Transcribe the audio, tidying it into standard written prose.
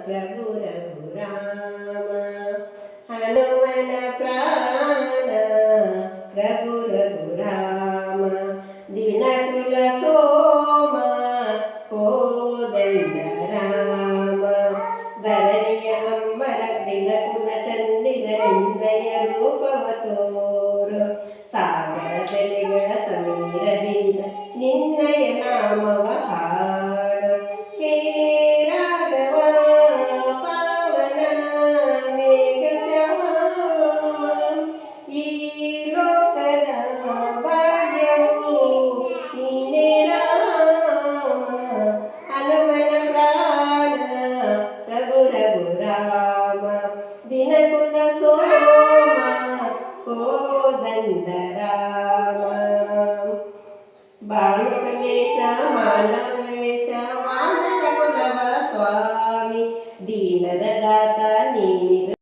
ಪ್ರಭು ರಘುರಾಮ ಹನುಮನ ಪ್ರಾಣ ಪ್ರಭು ರಘುರಾಮ ದಿನಕುಲ ಸೋಮ ಕೋದಂಡ ರಾಮ ಧರಣಿಯ ಅಂಬರ ದಿನಕುಲ ಚಂದಿರ ನಿನ್ನಯ ರೂಪವ ತೋರು ಸಾಗರ ತೆರೆಗಳ ಸಮೀರದಿಂದ ನಿನ್ನಯ ನಾಮವ ಹಾಡು ಹೇ ರಾಘವ ಪಾವನ ಮೇಘ ಶ್ಯಾಮ ಈ ಲೋಕದ ಭಾಗ್ಯವು ನೀನೇ ರಾಮ ಹನುಮನ ಪ್ರಾಣ ಪ್ರಭು ರಘುರಾಮ ದಿನಕುಲ ಸೋಮ ಕೋದಂಡ ರಾಮ ಬಾಳುಕಲೇಶ ಮಾನವೇಶ ಮಾನವ ಕುಲವ ಸ್ವಾಮಿ ದೀನದ ದಾತ ನೀ